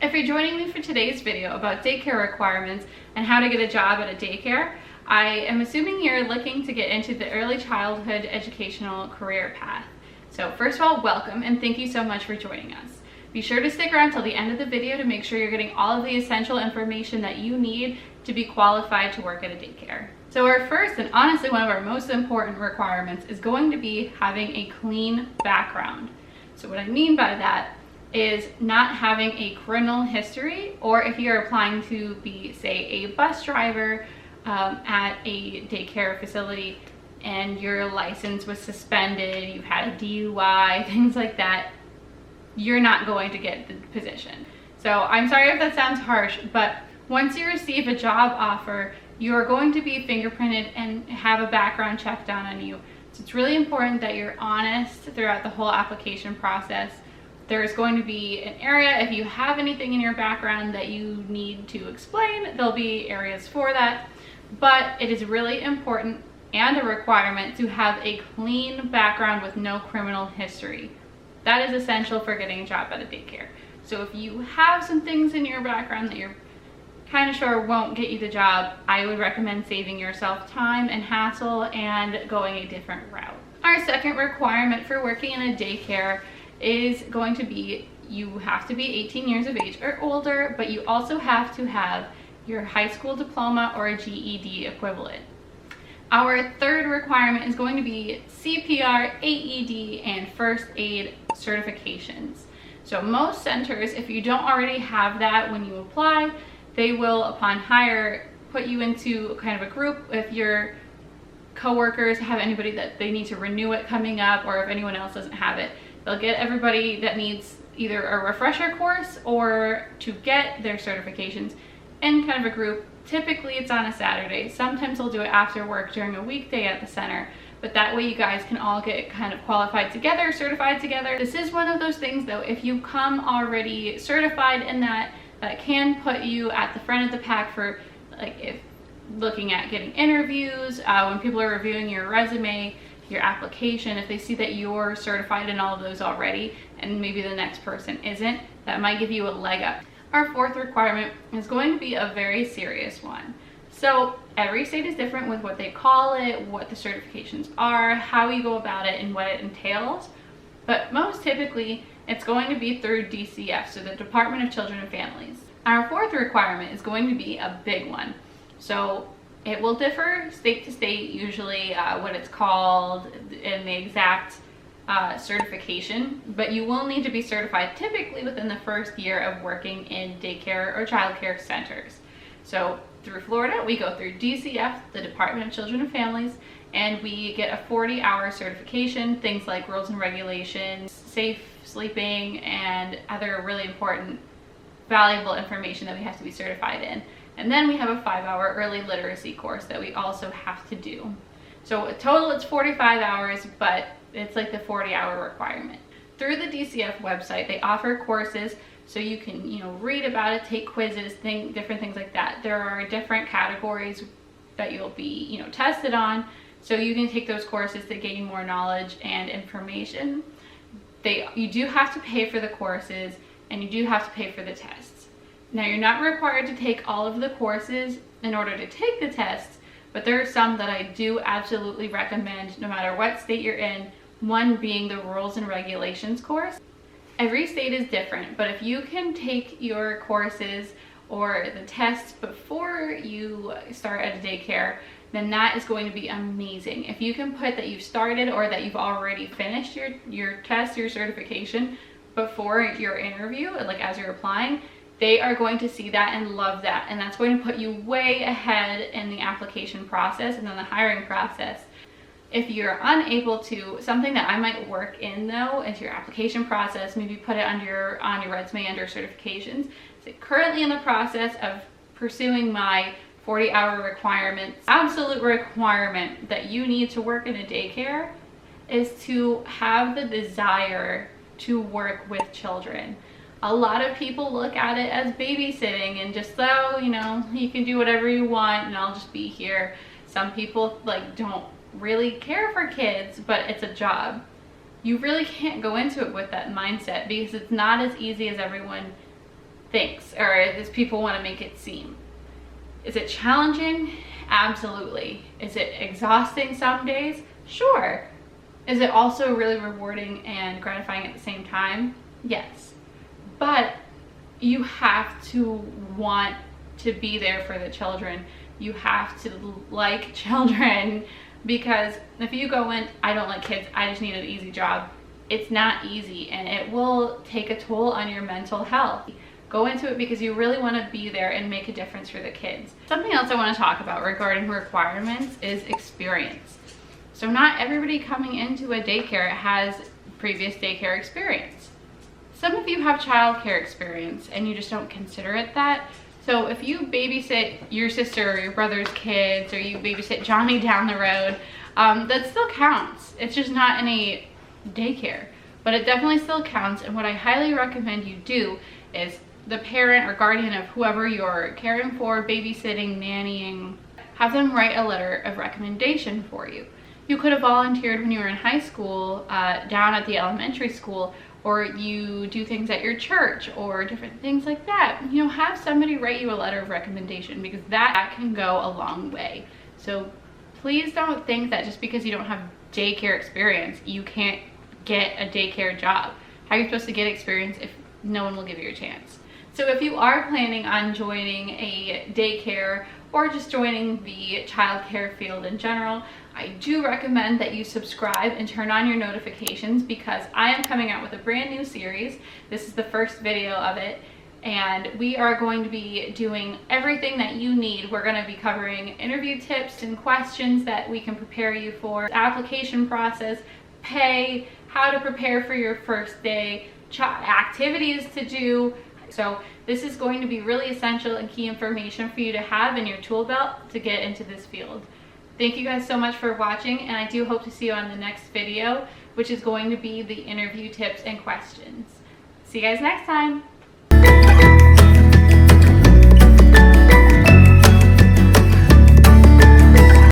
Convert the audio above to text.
If you're joining me for today's video about daycare requirements and how to get a job at a daycare, I am assuming you're looking to get into the early childhood educational career path. So first of all, welcome and thank you so much for joining us. Be sure to stick around till the end of the video to make sure you're getting all of the essential information that you need to be qualified to work at a daycare. So our first and honestly one of our most important requirements is going to be having a clean background. So what I mean by that is not having a criminal history, or if you're applying to be, say, a bus driver at a daycare facility and your license was suspended, you've had a DUI, things like that, you're not going to get the position. So I'm sorry if that sounds harsh, but once you receive a job offer, you're going to be fingerprinted and have a background check done on you. So it's really important that you're honest throughout the whole application process. There's going to be an area, if you have anything in your background that you need to explain, there'll be areas for that. But it is really important and a requirement to have a clean background with no criminal history. That is essential for getting a job at a daycare. So if you have some things in your background that you're kind of sure won't get you the job, I would recommend saving yourself time and hassle and going a different route. Our second requirement for working in a daycare is going to be you have to be 18 years of age or older, but you also have to have your high school diploma or a GED equivalent. Our third requirement is going to be CPR, AED, and first aid certifications. So most centers, if you don't already have that when you apply, they will, upon hire, put you into kind of a group if your coworkers have anybody that they need to renew it coming up, or if anyone else doesn't have it. They'll get everybody that needs either a refresher course or to get their certifications in kind of a group. Typically it's on a Saturday. Sometimes they'll do it after work during a weekday at the center, but that way you guys can all get kind of qualified together, certified together. This is one of those things though, if you come already certified in that, that can put you at the front of the pack for like if looking at getting interviews, when people are reviewing your resume, your application, if they see that you're certified in all of those already and maybe the next person isn't, that might give you a leg up. Our fourth requirement is going to be a very serious one. So every state is different with what they call it, what the certifications are, how you go about it, and what it entails. But most typically, it's going to be through DCF, so the Department of Children and Families. Our fourth requirement is going to be a big one. So it will differ state to state, usually what it's called in the exact certification, but you will need to be certified typically within the first year of working in daycare or childcare centers. So through Florida, we go through DCF, the Department of Children and Families, and we get a 40-hour certification, things like rules and regulations, safe sleeping, and other really important, valuable information that we have to be certified in. And then we have a 5-hour early literacy course that we also have to do. So in total it's 45 hours, but it's like the 40-hour requirement. Through the DCF website, they offer courses so you can, read about it, take quizzes, different things like that. There are different categories that you'll be, tested on, so you can take those courses to gain more knowledge and information. You do have to pay for the courses, and you do have to pay for the tests. Now, you're not required to take all of the courses in order to take the tests, but there are some that I do absolutely recommend no matter what state you're in, one being the rules and regulations course. Every state is different, but if you can take your courses or the tests before you start at a daycare, then that is going to be amazing. If you can put that you've started or that you've already finished your test, your certification before your interview, like as you're applying, they are going to see that and love that, and that's going to put you way ahead in the application process and then the hiring process. If you're unable to, something that I might work in though into your application process, maybe put it on your resume under certifications. So currently in the process of pursuing my 40-hour requirement. Absolute requirement that you need to work in a daycare is to have the desire to work with children. A lot of people look at it as babysitting and just, you can do whatever you want and I'll just be here. Some people don't really care for kids, but it's a job. You really can't go into it with that mindset because it's not as easy as everyone thinks or as people want to make it seem. Is it challenging? Absolutely. Is it exhausting some days? Sure. Is it also really rewarding and gratifying at the same time? Yes. But you have to want to be there for the children. You have to like children, because if you go in, I don't like kids, I just need an easy job, it's not easy, and it will take a toll on your mental health. Go into it because you really want to be there and make a difference for the kids. Something else I want to talk about regarding requirements is experience. So not everybody coming into a daycare has previous daycare experience. Some of you have childcare experience and you just don't consider it that. So if you babysit your sister or your brother's kids, or you babysit Johnny down the road, that still counts. It's just not in a daycare, but it definitely still counts. And what I highly recommend you do is the parent or guardian of whoever you're caring for, babysitting, nannying, have them write a letter of recommendation for you. You could have volunteered when you were in high school, down at the elementary school, or you do things at your church or different things like that. You know, have somebody write you a letter of recommendation, because that can go a long way. So please don't think that just because you don't have daycare experience, you can't get a daycare job. How are you supposed to get experience if no one will give you a chance? So if you are planning on joining a daycare or just joining the childcare field in general, I do recommend that you subscribe and turn on your notifications, because I am coming out with a brand new series. This is the first video of it, and we are going to be doing everything that you need. We're going to be covering interview tips and questions that we can prepare you for, application process, pay, how to prepare for your first day, activities to do. So this is going to be really essential and key information for you to have in your tool belt to get into this field. Thank you guys so much for watching, and I do hope to see you on the next video, which is going to be the interview tips and questions. See you guys next time.